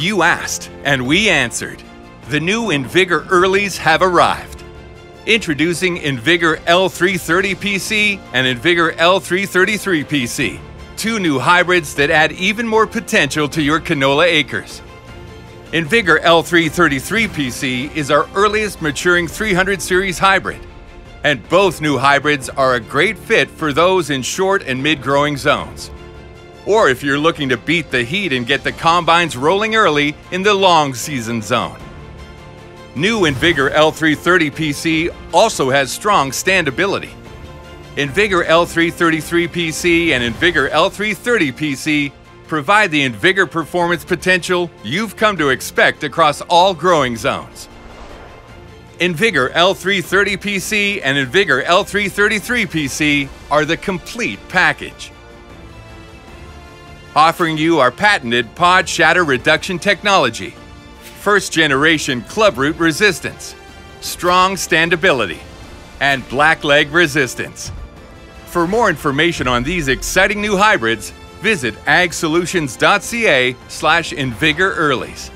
You asked, and we answered. The new InVigor Earlies have arrived. Introducing InVigor L330PC and InVigor L333PC, two new hybrids that add even more potential to your canola acres. InVigor L333PC is our earliest maturing 300 series hybrid, and both new hybrids are a great fit for those in short and mid-growing zones, or if you're looking to beat the heat and get the combines rolling early in the long season zone. New InVigor L330PC also has strong standability. InVigor L333PC and InVigor L330PC provide the InVigor performance potential you've come to expect across all growing zones. InVigor L330PC and InVigor L333PC are the complete package, offering you our patented pod shatter reduction technology, first-generation clubroot resistance, strong standability, and blackleg resistance. For more information on these exciting new hybrids, visit agsolutions.ca/InVigor Earlies.